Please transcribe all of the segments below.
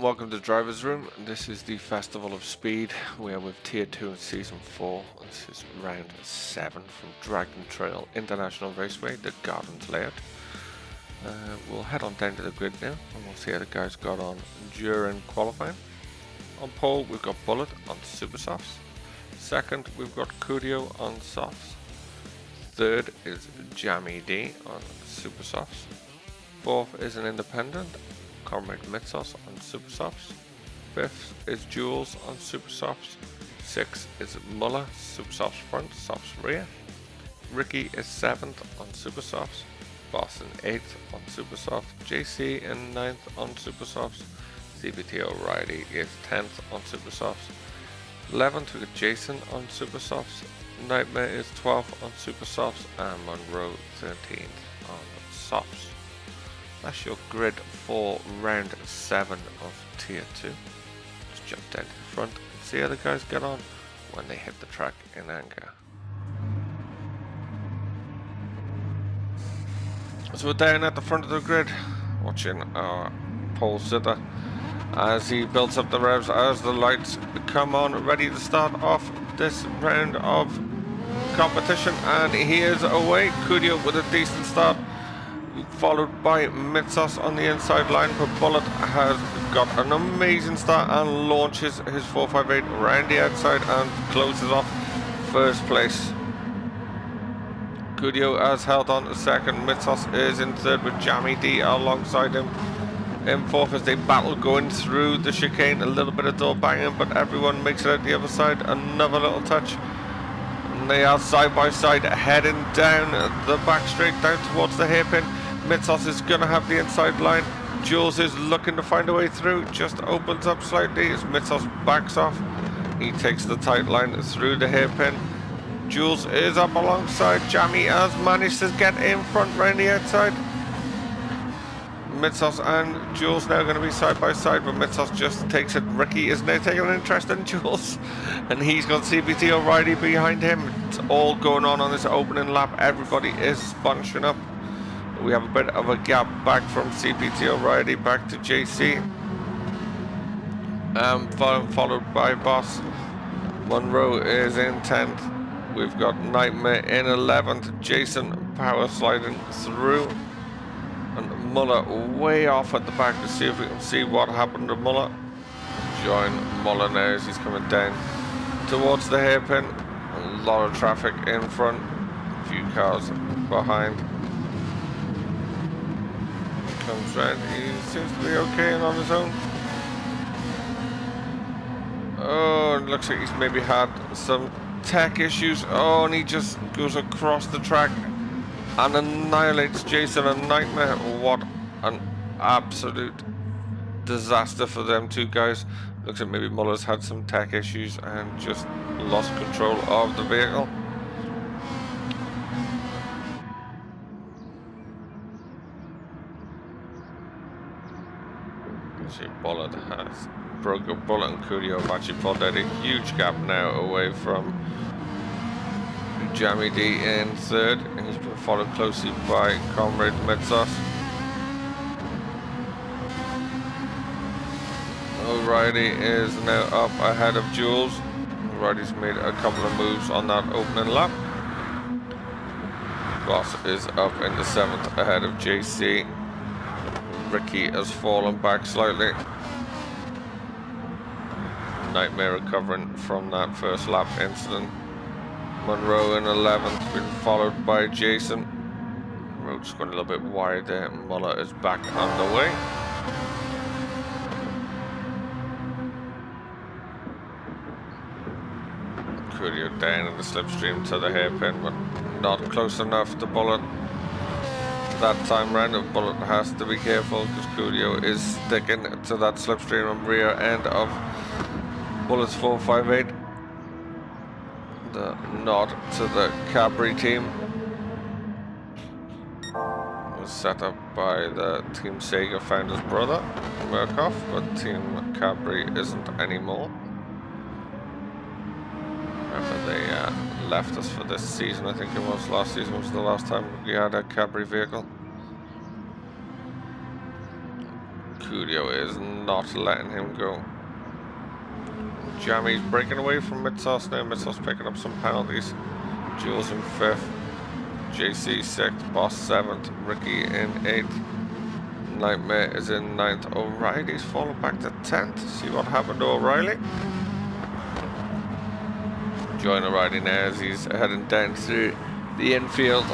welcome to Driversroom. This is the Festival of Speed. We are with Tier 2 in Season 4. This is round 7 from Dragon Trail International Raceway, the Gardens layout. We'll head on down to the grid now and we'll see how the guys got on during qualifying. On pole we've got Bullet on Super Softs. Second we've got Curio on Softs. Third is Jammy D on Super Softs. Fourth is an independent, Comrade Mitsos on Super Softs. Fifth is Jules on Super Softs. Sixth is Muller, Super Softs front, Softs rear. Ricky is 7th on Super Softs. Boss in 8th on Super Softs. JC in 9th on Super Softs. CBT O'Reilly is 10th on Super Softs. 11th we got Jason on Super Softs. Nightmare is 12th on Super Softs. And Monroe 13th on Softs. That's your grid for round 7 of Tier 2. Let's jump down to the front and see how the guys get on when they hit the track in anger. So we're down at the front of the grid, watching our pole sitter as he builds up the revs, as the lights come on, ready to start off this round of competition, and he is away. Curio with a decent start, followed by Mitsos on the inside line, but Bullet has got an amazing start and launches his 458 around the outside and closes off first place. Curio has held on to second. Mitsos is in third with Jammy D alongside him in fourth as they battle going through the chicane. A little bit of door banging, but everyone makes it out the other side. Another little touch. And they are side by side heading down the back straight down towards the hairpin. Mitsos is going to have the inside line. Jules is looking to find a way through. Just opens up slightly as Mitsos backs off. He takes the tight line through the hairpin. Jules is up alongside. Jammy has managed to get in front round the outside. Mitsos and Jules now going to be side by side, but Mitsos just takes it. Ricky is now taking an interest in Jules, and he's got CBT O'Reilly behind him. It's all going on this opening lap. Everybody is bunching up. We have a bit of a gap back from CBT O'Reilly back to JC. Followed by Boss. Monroe is in 10th. We've got Nightmare in 11th. Jason power sliding through. And Muller way off at the back to see if we can see what happened to Muller. Join Muller now as he's coming down towards the hairpin. A lot of traffic in front. A few cars behind. Comes round. He seems to be okay and on his own. Oh, it looks like he's maybe had some tech issues. Oh, and he just goes across the track and annihilates Jason and Nightmare. What an absolute disaster for them two guys. Looks like maybe Muller's had some tech issues and just lost control of the vehicle. See, Bullet has broken. Bullet and Curio have actually pulled out a huge gap now away from Jammy D in third, and he's been followed closely by Comrade Mitsos. O'Reilly is now up ahead of Jules. O'Reilly's made a couple of moves on that opening lap. Boss is up in the 7th ahead of JC. Ricky has fallen back slightly. Nightmare recovering from that first lap incident. Monroe in 11th, been followed by Jason. Road's going a little bit wide there. Muller is back on the way. Curio down in the slipstream to the hairpin, but not close enough to Bullet. That time round, the Bullet has to be careful because Curio is sticking to that slipstream and rear end of Bullet's 458. The nod to the Cabri team was set up by the Team Sega founder's brother, Murkoff, but Team Cabri isn't anymore. Remember they left us for this season. I think it was last season was the last time we had a Cabri vehicle. Curio is not letting him go. Jammy's breaking away from Midsos now. Midsos picking up some penalties. Jules in 5th. JC 6th. Boss 7th. Ricky in 8th. Nightmare is in 9th. O'Reilly's falling back to 10th. See what happened to O'Reilly. Join O'Reilly now as he's heading down through the infield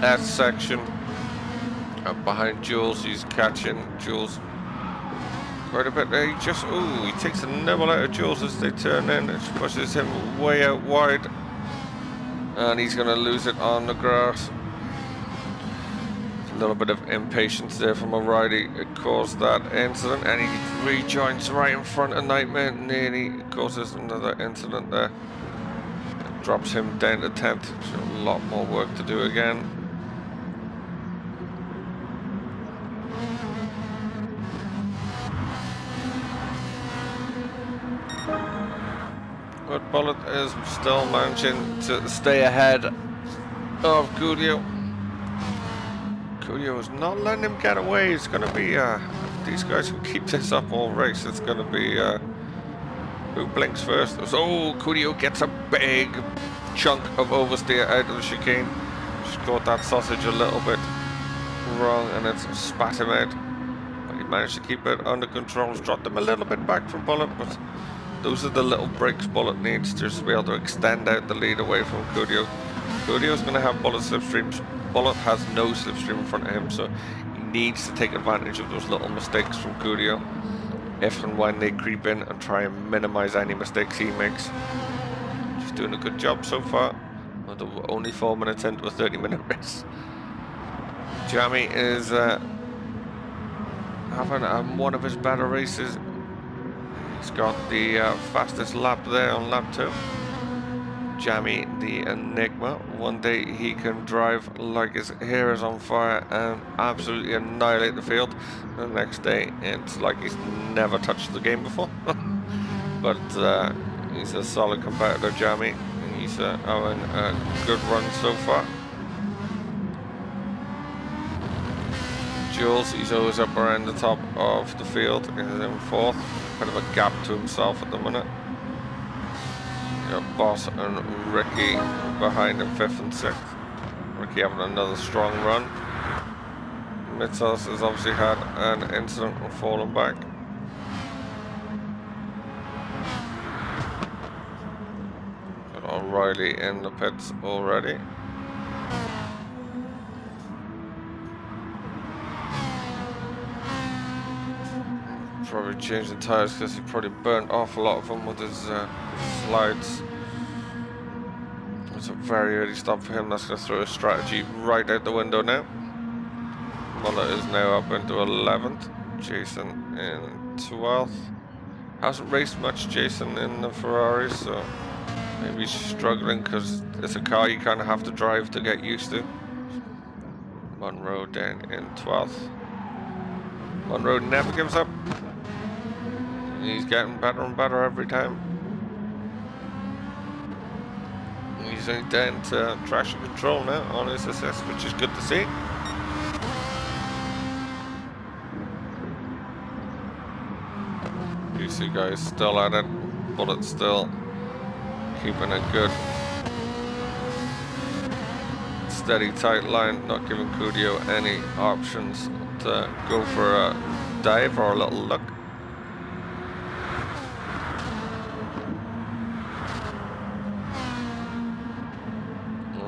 S section. Behind Jules, he's catching Jules quite a bit there. He takes a nibble out of Jules as they turn in. It pushes him way out wide. And he's going to lose it on the grass. A little bit of impatience there from O'Reilly. It caused that incident. And he rejoins right in front of Nightmare. Nearly causes another incident there. It drops him down to 10th. So a lot more work to do again. But Bullet is still managing to stay ahead of Curio. Curio is not letting him get away. It's going to be, if these guys can keep this up all race, it's going to be, who blinks first? So Curio gets a big chunk of oversteer out of the chicane. Just caught that sausage a little bit wrong and it's spat him out. But he managed to keep it under control. He's dropped him a little bit back from Bullet, but those are the little breaks Bullet needs to just be able to extend out the lead away from Curio. Curio's going to have Bullet slipstreams. Bullet has no slipstream in front of him, so he needs to take advantage of those little mistakes from Curio if and when they creep in and try and minimize any mistakes he makes. Just doing a good job so far. We're only 4 minutes into a 30-minute race. Jammy is having one of his better races. He's got the fastest lap there on lap 2. Jammy, the Enigma. One day he can drive like his hair is on fire and absolutely annihilate the field. The next day it's like he's never touched the game before. But he's a solid competitor, Jammy. He's having a good run so far. Jules, he's always up around the top of the field. He's in 4th. Bit of a gap to himself at the minute. Boss and Ricky behind him 5th and 6th. Ricky having another strong run. Mitsos has obviously had an incident and fallen back. Got O'Reilly in the pits already. Probably changing tyres because he probably burnt off a lot of them with his slides. It's a very early stop for him. That's going to throw his strategy right out the window now. Muller is now up into 11th. Jason in 12th. Hasn't raced much, Jason, in the Ferrari, so maybe he's struggling because it's a car you kind of have to drive to get used to. Monroe down in 12th. Monroe never gives up. He's getting better and better every time. He's only down to traction control now on his assist, which is good to see. You see guys still at it. Bullet still keeping a good steady tight line, not giving Curio any options to go for a dive or a little look.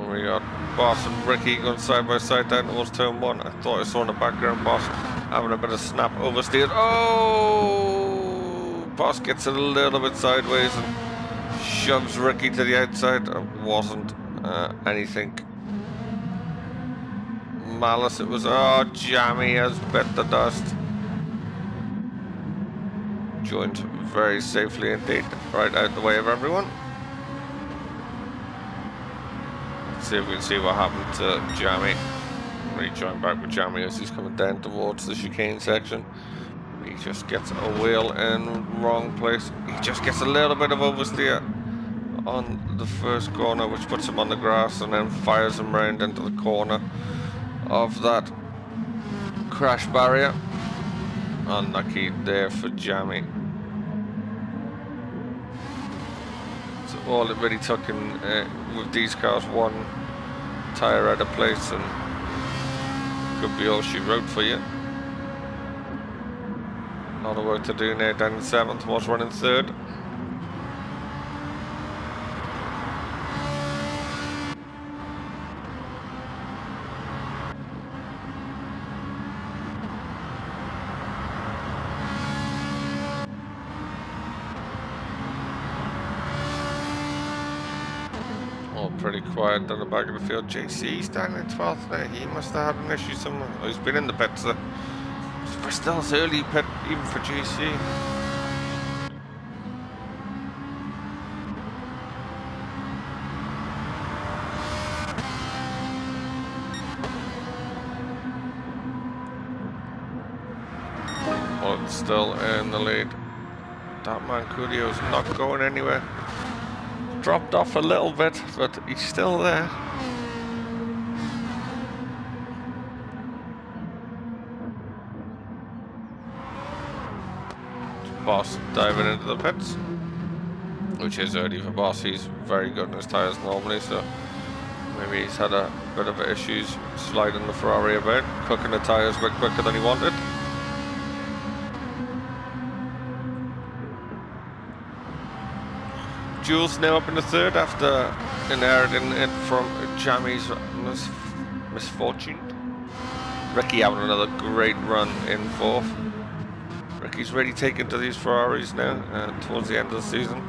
We got Boss and Ricky going side by side down towards turn 1. I thought I saw in the background Boss having a bit of snap oversteered. Oh! Boss gets it a little bit sideways and shoves Ricky to the outside. It wasn't anything malice. It was, oh, Jammy has bit the dust. Joined very safely indeed, right out the way of everyone. See if we can see what happened to Jammy. Rejoin back with Jammy as he's coming down towards the chicane section. He just gets a wheel in the wrong place. He just gets a little bit of oversteer on the first corner, which puts him on the grass and then fires him round into the corner of that crash barrier. Unlucky there for Jamie. So all it really took with these cars, one tyre out of place, and could be all she wrote for you. A lot of work to do now. Down in 7th, was running 3rd. All pretty quiet down the back of the field. JC's down in 12th there. He must have had an issue somewhere. Oh, he's been in the pits. We're still early pit even for JC. Well, it's still in the lead. That man Cudio's not going anywhere. Dropped off a little bit, but he's still there. Boss diving into the pits, which is early for Boss. He's very good on his tyres normally, so maybe he's had a bit of issues sliding the Ferrari about, cooking the tyres a bit quicker than he wanted. Jules now up in the 3rd after inheriting it from Jamie's misfortune. Ricky having another great run in 4th. Ricky's really taken to these Ferraris now towards the end of the season.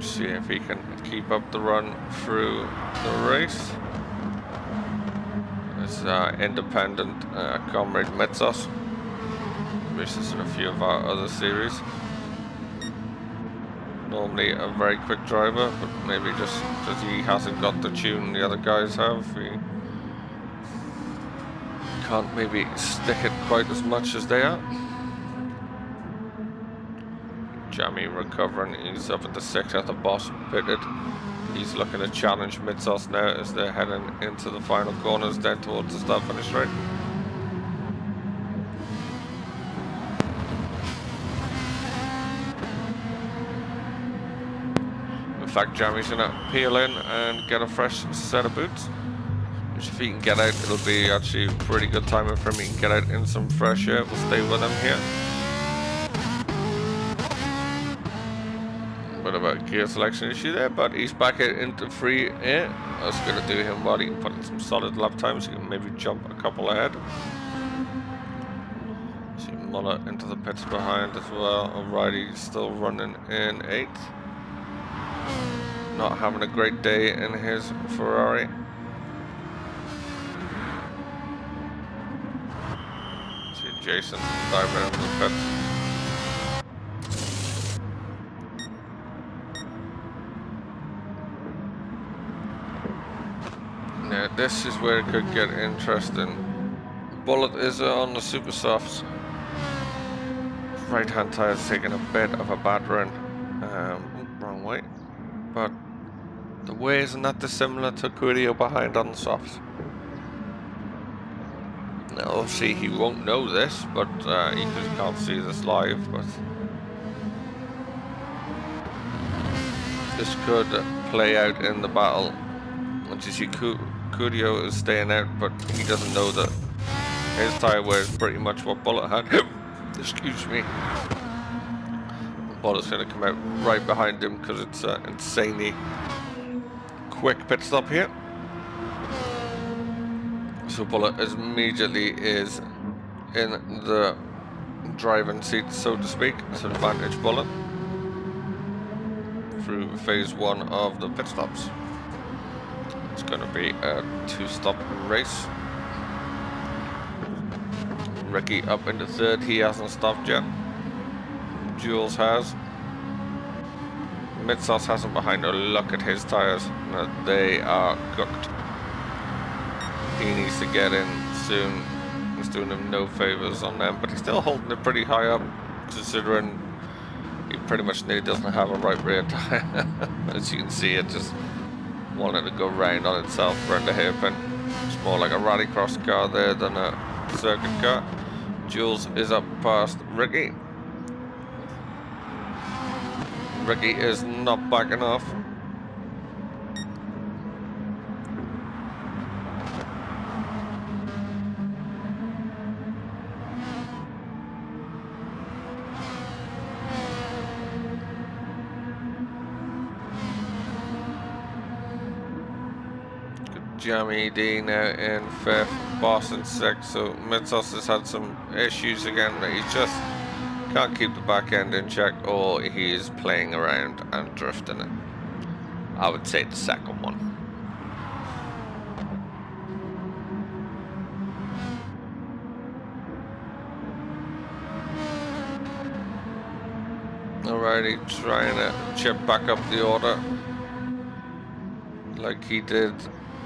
See if he can keep up the run through the race. This independent comrade Metzos. Races in a few of our other series. Normally a very quick driver, but maybe just because he hasn't got the tune the other guys have, he can't maybe stick it quite as much as they are. Jamie recovering, he's up at the 6th at the Boss pitted. He's looking to challenge Mitsos now as they're heading into the final corners down towards the start finish straight. In fact, Jamie's gonna peel in and get a fresh set of boots, which if he can get out, it'll be actually pretty good timing for him. He can get out in some fresh air. We'll stay with him here. Bit of a gear selection issue there, but he's back out into free air. That's gonna do him well. He can put in some solid lap times. He can maybe jump a couple ahead. See Muller into the pits behind as well. O'Reilly still running in 8th. Not having a great day in his Ferrari. See Jason diving into the pits. Now this is where it could get interesting. Bullet is on the super softs. Right hand tire is taking a bit of a battering. Wrong way. But the way isn't that dissimilar to Curio behind on the softs. Now obviously he won't know this, but he just can't see this live, but this could play out in the battle. Once you see Curio is staying out, but he doesn't know that his tyre wear is pretty much what Bullet had. Excuse me. Bullet's going to come out right behind him because it's an insanely quick pit stop here. So Bullet immediately is in the driving seat, so to speak. It's an advantage Bullet through phase 1 of the pit stops. It's going to be a 2-stop race. Ricky up into 3rd. He hasn't stopped yet. Jules has. Mitsos hasn't behind her. Look at his tyres. They are cooked. He needs to get in soon. It's doing him no favours on them, but he's still holding it pretty high up, considering he pretty much nearly doesn't have a right rear tyre. As you can see, it just wanted to go round on itself around the hairpin. It's more like a rallycross car there than a circuit car. Jules is up past Ricky. Ricky is not backing off. Jamie D now in 5th, Boss in 6th, so Mitsos has had some issues again, but he just can't keep the back end in check, or he is playing around and drifting it. I would say the second one. Alrighty, trying to chip back up the order like he did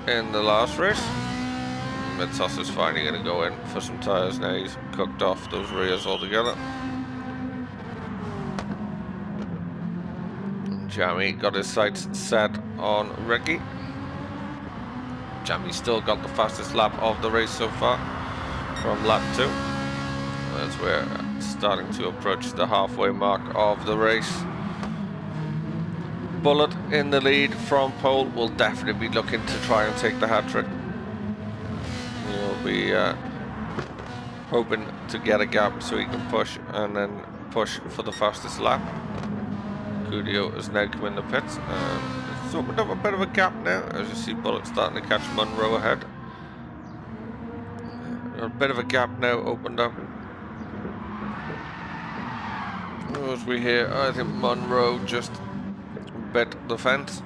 in the last race. Mitsos is finally going to go in for some tyres now. He's cooked off those rears altogether. Jamie got his sights set on Ricky. Jamie still got the fastest lap of the race so far from lap 2. As we're starting to approach the halfway mark of the race. Bullet in the lead from pole will definitely be looking to try and take the hat-trick. He'll be hoping to get a gap so he can push and then push for the fastest lap. Cudio has now come in the pits and it's opened up a bit of a gap now as you see Bullet starting to catch Munro ahead. A bit of a gap now opened up. As we hear, I think Munro just bit the fence.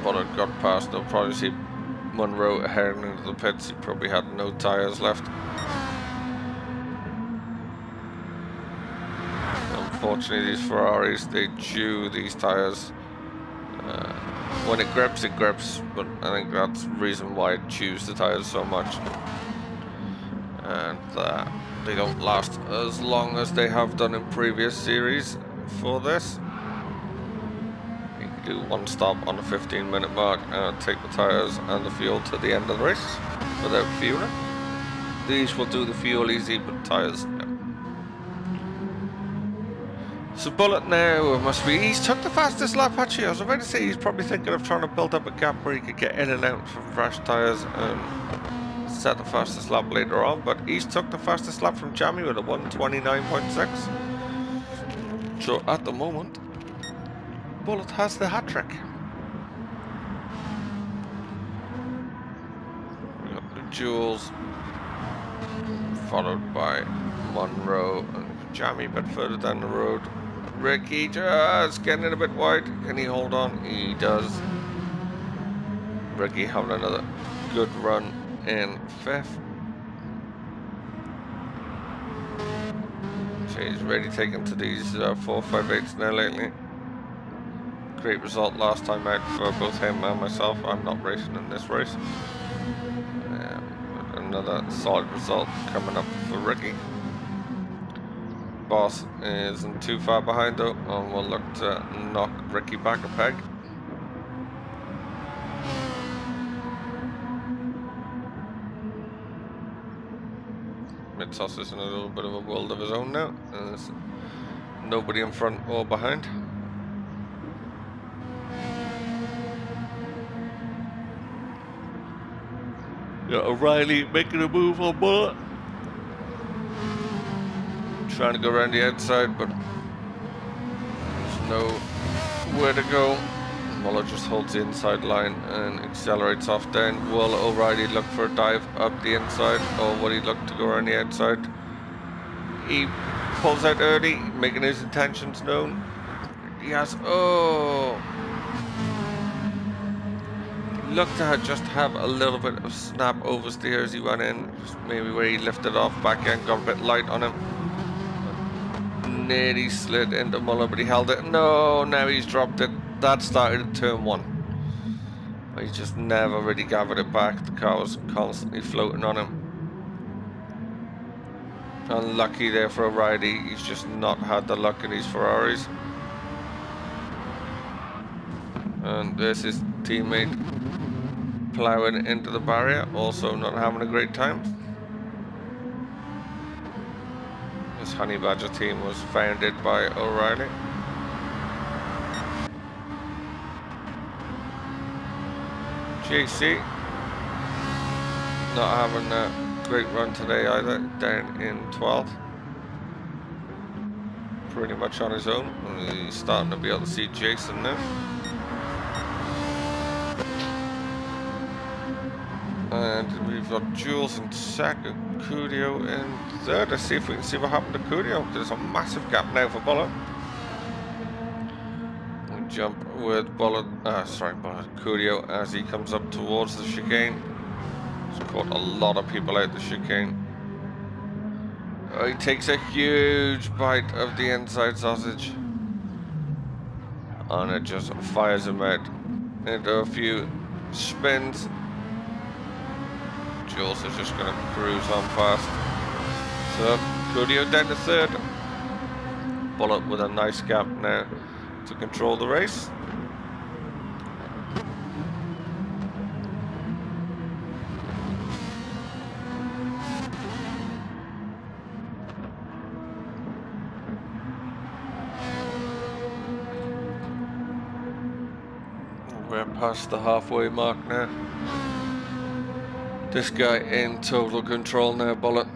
Bullet got past. They'll probably see Munro heading into the pits. He probably had no tyres left. Unfortunately, these Ferraris, they chew these tyres. When it grips, but I think that's the reason why it chews the tyres so much. And they don't last as long as they have done in previous series for this. You can do one stop on the 15-minute mark and take the tyres and the fuel to the end of the race without fueling. These will do the fuel easy, but tyres, no. So Bullet now must be, he's took the fastest lap actually. I was about to say he's probably thinking of trying to build up a gap where he could get in and out from fresh tyres and set the fastest lap later on, but he's took the fastest lap from Jamie with a 1:29.6. So at the moment, Bullet has the hat-trick. We got the Jules, followed by Munro and Jamie a bit further down the road. Ricky just getting it a bit wide. Can he hold on? He does. Ricky having another good run in 5th. So he's really taken to these 4.58s now lately. Great result last time out for both him and myself. I'm not racing in this race. Another solid result coming up for Ricky. Boss isn't too far behind though, and we'll look to knock Ricky back a peg. Mitsos is in a little bit of a world of his own now. There's nobody in front or behind. Yeah, O'Reilly making a move on Bullet. Trying to go around the outside, but there's nowhere to go. Muller just holds the inside line and accelerates off down. Will O'Reilly look for a dive up the inside, or will he look to go around the outside? He pulls out early, making his intentions known. He has, looked to just have a little bit of snap oversteer as he went in, maybe where he lifted off, back end got a bit light on him. Nearly slid into Muller, but he held it. No, now he's dropped it. That started at turn 1. He just never really gathered it back. The car was constantly floating on him. Unlucky there for O'Reilly. He's just not had the luck in his Ferraris. And there's his teammate ploughing into the barrier, also not having a great time. This Honey Badger team was founded by O'Reilly. JC not having a great run today either, down in 12th. Pretty much on his own. He's starting to be able to see Jason now. And we've got Jules in second, Cudio in third. Let's see if we can see what happened to Cudio. There's a massive gap now for Bullet. We jump with Bullet, Cudio as he comes up towards the chicane. He's caught a lot of people out the chicane. Oh, he takes a huge bite of the inside sausage. And it just fires him out into a few spins. Jules is just going to cruise on past. So, Cudio down to third. Bullet with a nice gap now to control the race. We're past the halfway mark now. This guy in total control now, Bullet.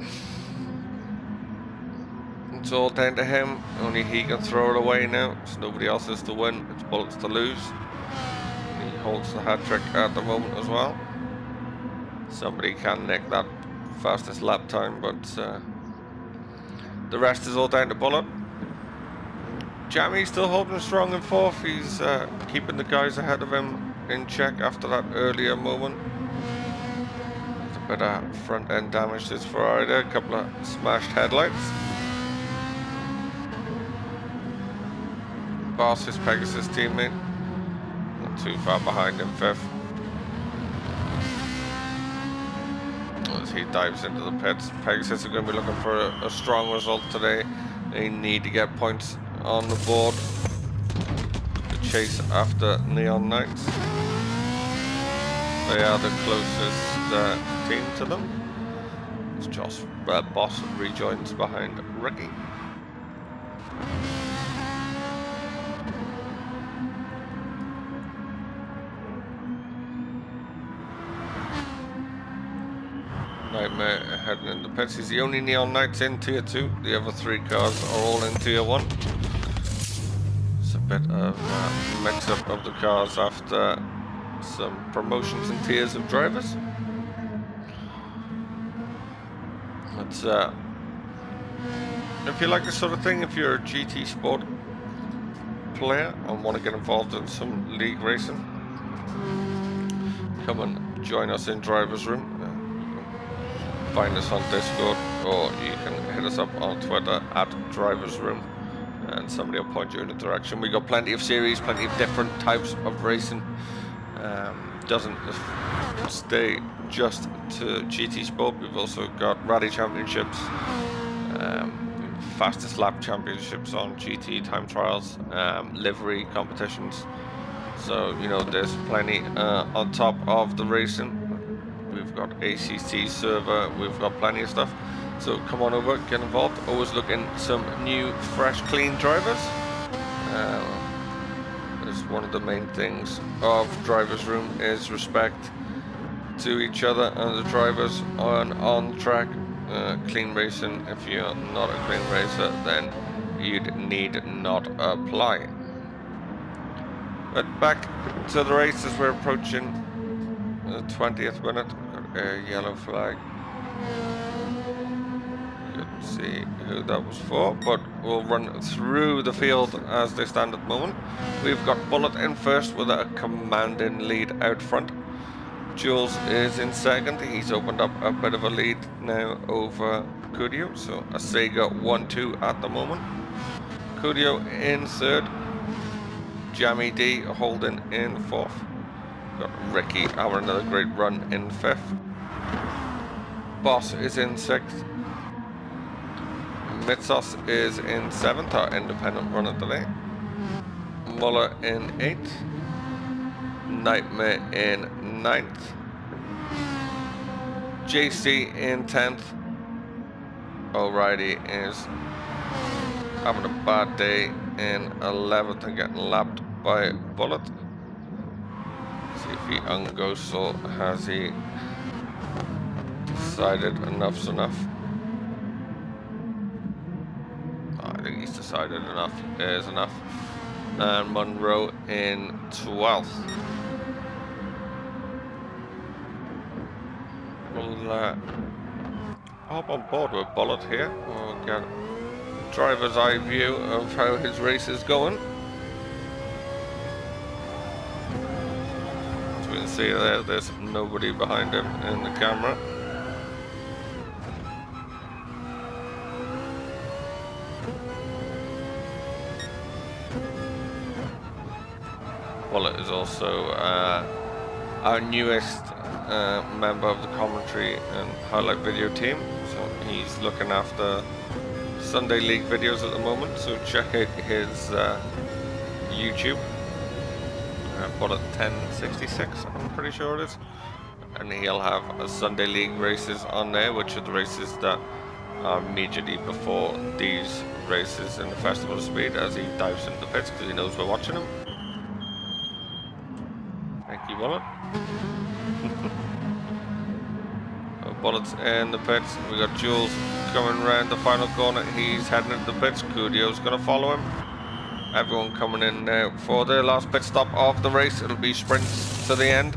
It's all down to him. Only he can throw it away now. So nobody else is to win. It's Bullet's to lose. He holds the hat trick at the moment as well. Somebody can nick that fastest lap time, but the rest is all down to Bullet. Jamie's still holding strong in fourth. He's keeping the guys ahead of him in check after that earlier moment. Bit of front end damage to his Ferrari there, a couple of smashed headlights. Boss is Pegasus' teammate, not too far behind in fifth. As he dives into the pits, Pegasus are going to be looking for a strong result today. They need to get points on the board to chase after Neon Knights. They are the closest team to them. As Boss rejoins behind Ricky. Nightmare heading in the pits. He's the only Neon Knights in Tier 2. The other three cars are all in Tier 1. It's a bit of a mix-up of the cars after some promotions and tiers of drivers. But if you like this sort of thing, if you're a GT Sport player and want to get involved in some league racing, come and join us in Driversroom. Find us on Discord, or you can hit us up on Twitter at Driversroom, and somebody will point you in the direction. We got plenty of series, plenty of different types of racing. Doesn't stay just to GT Sport. We've also got rally championships, fastest lap championships on GT time trials, livery competitions. So you know there's plenty on top of the racing. We've got ACC server. We've got plenty of stuff. So come on over, get involved. Always looking some new, fresh, clean drivers. One of the main things of Driversroom is respect to each other and the drivers on track. Clean racing. If you're not a clean racer, then you'd need not apply. But back to the race as we're approaching the 20th minute. Got a yellow flag. Couldn't see who that was for, but we'll run through the field as they stand at the moment. We've got Bullet in first with a commanding lead out front. Jules is in second. He's opened up a bit of a lead now over Cudio, so a Sega 1-2 at the moment. Cudio in third. Jamie D holding in fourth. Got Ricky having another great run in fifth. Boss is in sixth. Mitsos is in 7th, our independent runner today. Muller in 8th. Nightmare in 9th. JC in 10th. O'Reilly is having a bad day in 11th and getting lapped by Bullet. See if he ungoes or has he decided enough's enough. Oh, I think he's decided enough is enough. And Monroe in 12th. We'll hop on board with Bullet here. We'll get a driver's eye view of how his race is going. As we can see there's nobody behind him in the camera. Bullet is also our newest member of the commentary and highlight video team, so he's looking after Sunday League videos at the moment, so check out his YouTube, Bullet 1066 I'm pretty sure it is, and he'll have a Sunday League races on there, which are the races that are immediately before these races in the Festival of Speed, as he dives into the pits because he knows we're watching him. Thank you, Bullet. Bullets in the pits. We got Jules coming around the final corner. He's heading into the pits. Cudio's going to follow him. Everyone coming in now for the last pit stop of the race. It'll be sprints to the end.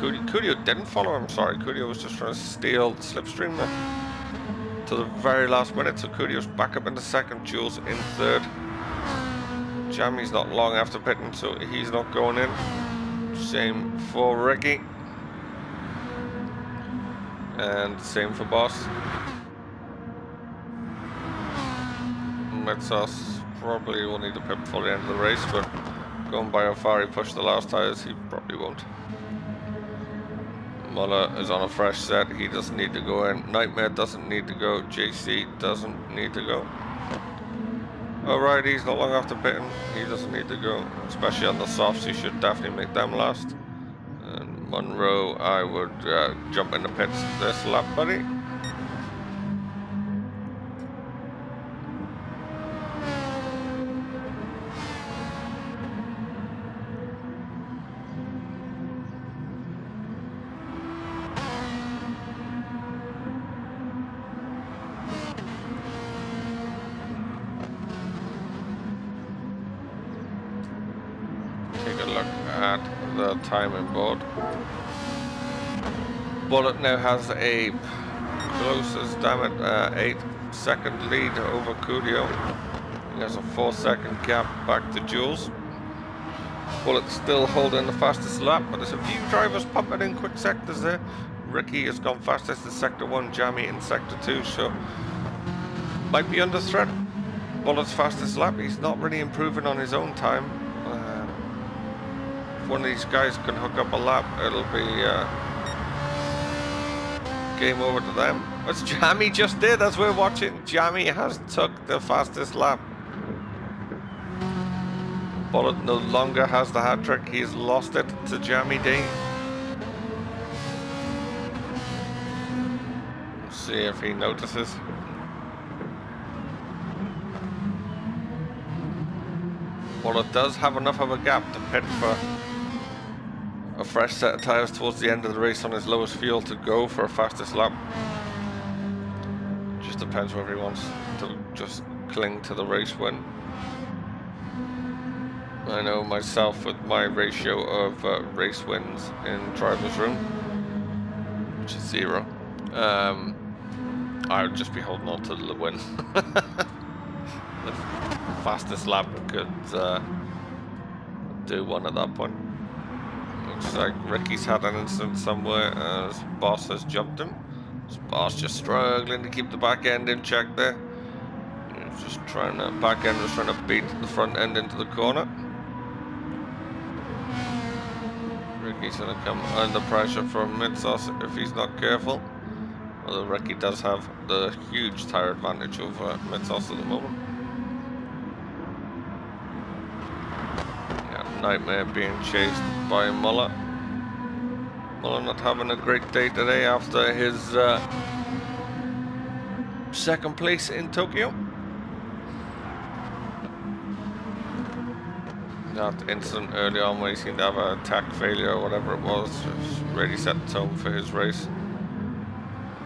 Cudio didn't follow him. Sorry, Cudio was just trying to steal the slipstream there to the very last minute. So Cudio's back up in the second. Jules in third. Jamie's not long after pitting, so he's not going in. Same for Ricky. And same for Boss. Mitsos probably will need to pit before the end of the race, but going by how far he pushed the last tyres, he probably won't. Muller is on a fresh set, he doesn't need to go in. Nightmare doesn't need to go. JC doesn't need to go. Alright, he's not long after pitting, he doesn't need to go. Especially on the softs, he should definitely make them last. And Monroe, I would jump in the pits this lap, buddy. Take a look at the timing board. Bullet now has a close as damn it 8-second lead over Cudio. He has a 4-second gap back to Jules. Bullet still holding the fastest lap, but there's a few drivers pumping in quick sectors there. Ricky has gone fastest in sector 1, Jamie in sector 2, so might be under threat. Bullet's fastest lap, he's not really improving on his own time. If one of these guys can hook up a lap, it'll be game over to them. What's Jamie just did as we're watching? Jamie has took the fastest lap. Bullet no longer has the hat trick. He's lost it to Jamie D. Let's see if he notices. Bullet does have enough of a gap to pit for a fresh set of tyres towards the end of the race on his lowest fuel to go for a fastest lap. Just depends whether he wants to just cling to the race win. I know myself with my ratio of race wins in Driversroom, which is 0, I would just be holding on to the win. The fastest lap could do one at that point. Looks like Ricky's had an incident somewhere as Boss has jumped him. Boss just struggling to keep the back end in check there. He's just trying to, back end was trying to beat the front end into the corner. Ricky's going to come under pressure from Mitsos if he's not careful. Ricky does have the huge tyre advantage over Metzos at the moment. Yeah, Nightmare being chased by Muller. Muller not having a great day today after his second place in Tokyo. That incident early on where he seemed to have an attack failure or whatever it was, just really set the tone for his race.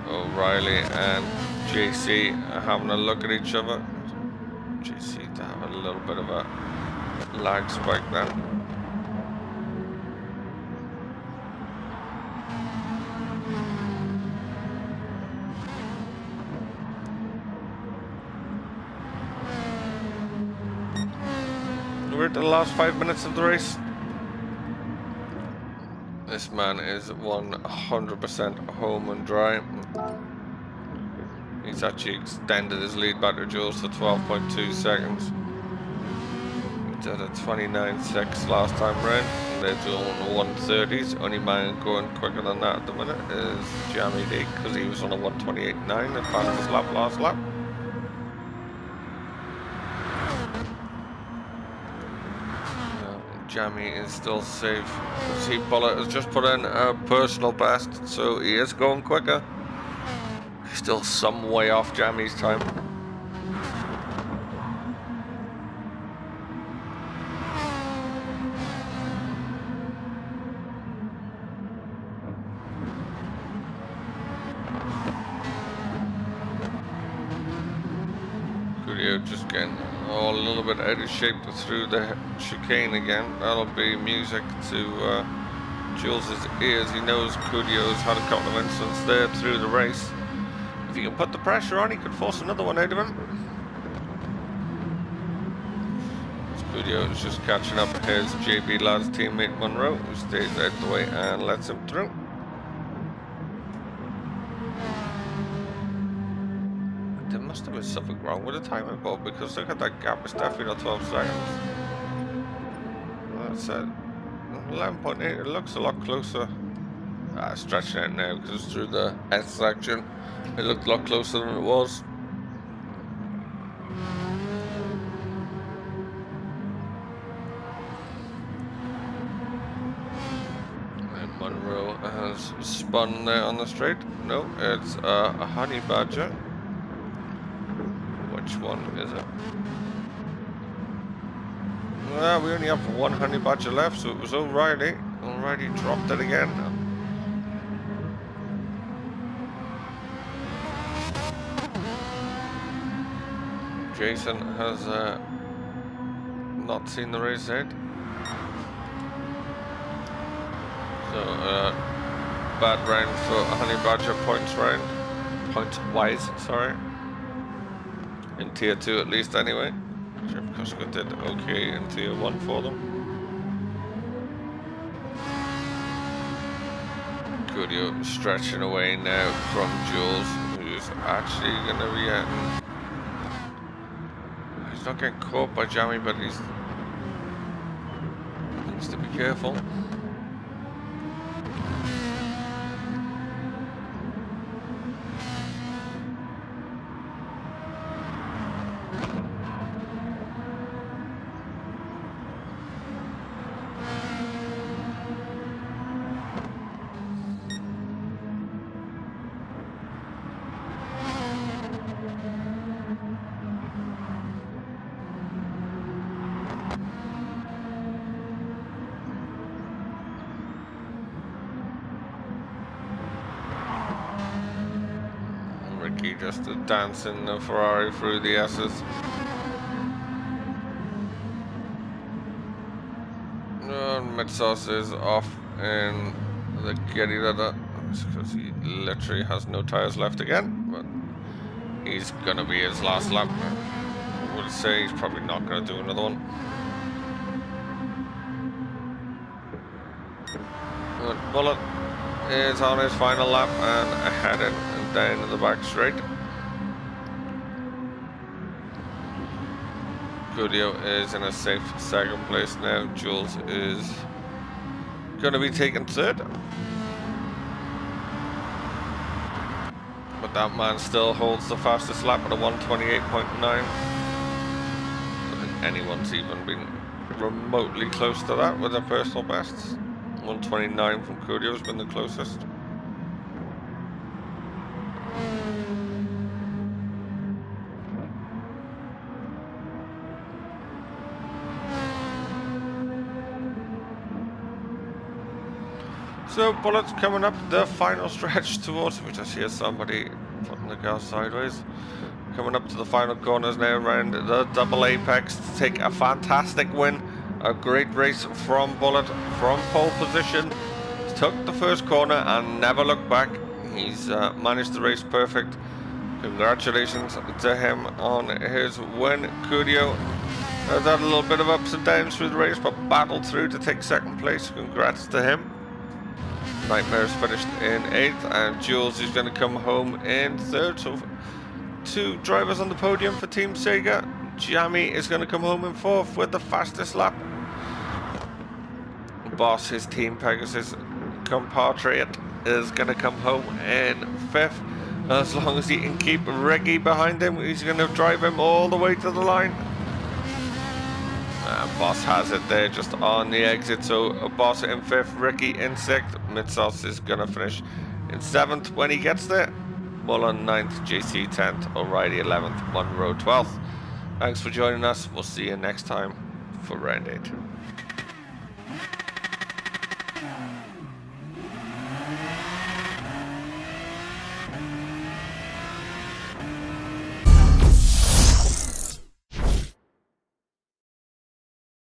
O'Reilly and JC are having a look at each other. JC to have a little bit of a lag spike then. We're at the last 5 minutes of the race. This man is 100% home and dry. He's actually extended his lead back to Jules to 12.2 seconds. He did a 29.6 last time round. They're doing 130s. Only man going quicker than that at the minute is Jamie D, because he was on a 128.9 and passed his lap last lap. Jamie is still safe. See, Bullet has just put in a personal best, so he is going quicker. He's still some way off Jamie's time. Coolio just getting a little bit out of shape through the chicane again. That'll be music to Jules's ears. He knows Coolio's had a couple of incidents there through the race. If he can put the pressure on, he could force another one out of him. Coolio is just catching up his JB Ladd's teammate Monroe, who stays out of the way and lets him through. There must have been something wrong with the timing board, because look at that gap, it's definitely not 12 seconds. That's it. 11.8, it looks a lot closer. Stretching it now because it's through the S section. It looked a lot closer than it was. And Monroe has spun there on the straight. No, it's a honey badger. Which one is it? Well, we only have one honey badger left, so it was O'Reilly. O'Reilly dropped it again. Jason has not seen the race out. So, bad round for honey badger points wise, sorry. In tier 2 at least anyway. Chip Kuska did okay in tier 1 for them. Coolio stretching away now from Jules, who's actually going to be getting... He's not getting caught by Jamie, but he needs to be careful. Ricky just dancing the Ferrari through the S's. And Metzos is off in the Getty Leather because he literally has no tyres left again, but he's gonna be his last lap. I would say he's probably not gonna do another one. But Bullet is on his final lap and heading down to the back straight. Coolio is in a safe second place now. Jules is going to be taking third. That man still holds the fastest lap at a 1:28.9. I don't think anyone's even been remotely close to that with their personal bests. 1:29 from Curio has been the closest. So Bullet's coming up the final stretch towards me. Just hear somebody putting the car sideways. Coming up to the final corners now around the double apex to take a fantastic win. A great race from Bullet from pole position. Took the first corner and never looked back. He's managed the race perfect. Congratulations to him on his win. Curio has had a little bit of ups and downs through the race, but battled through to take second place. Congrats to him. Nightmare's finished in 8th, and Jules is going to come home in 3rd. So 2 drivers on the podium for Team Sega. Jamie is going to come home in 4th with the fastest lap. Boss, his Team Pegasus compatriot, is going to come home in 5th. As long as he can keep Reggie behind him, he's going to drive him all the way to the line. Boss has it there just on the exit, so Boss in 5th, Ricky in 6th. Midsos is going to finish in 7th when he gets there. Mullen 9th, JC 10th, O'Reilly 11th, Monroe 12th. Thanks for joining us. We'll see you next time for round 8.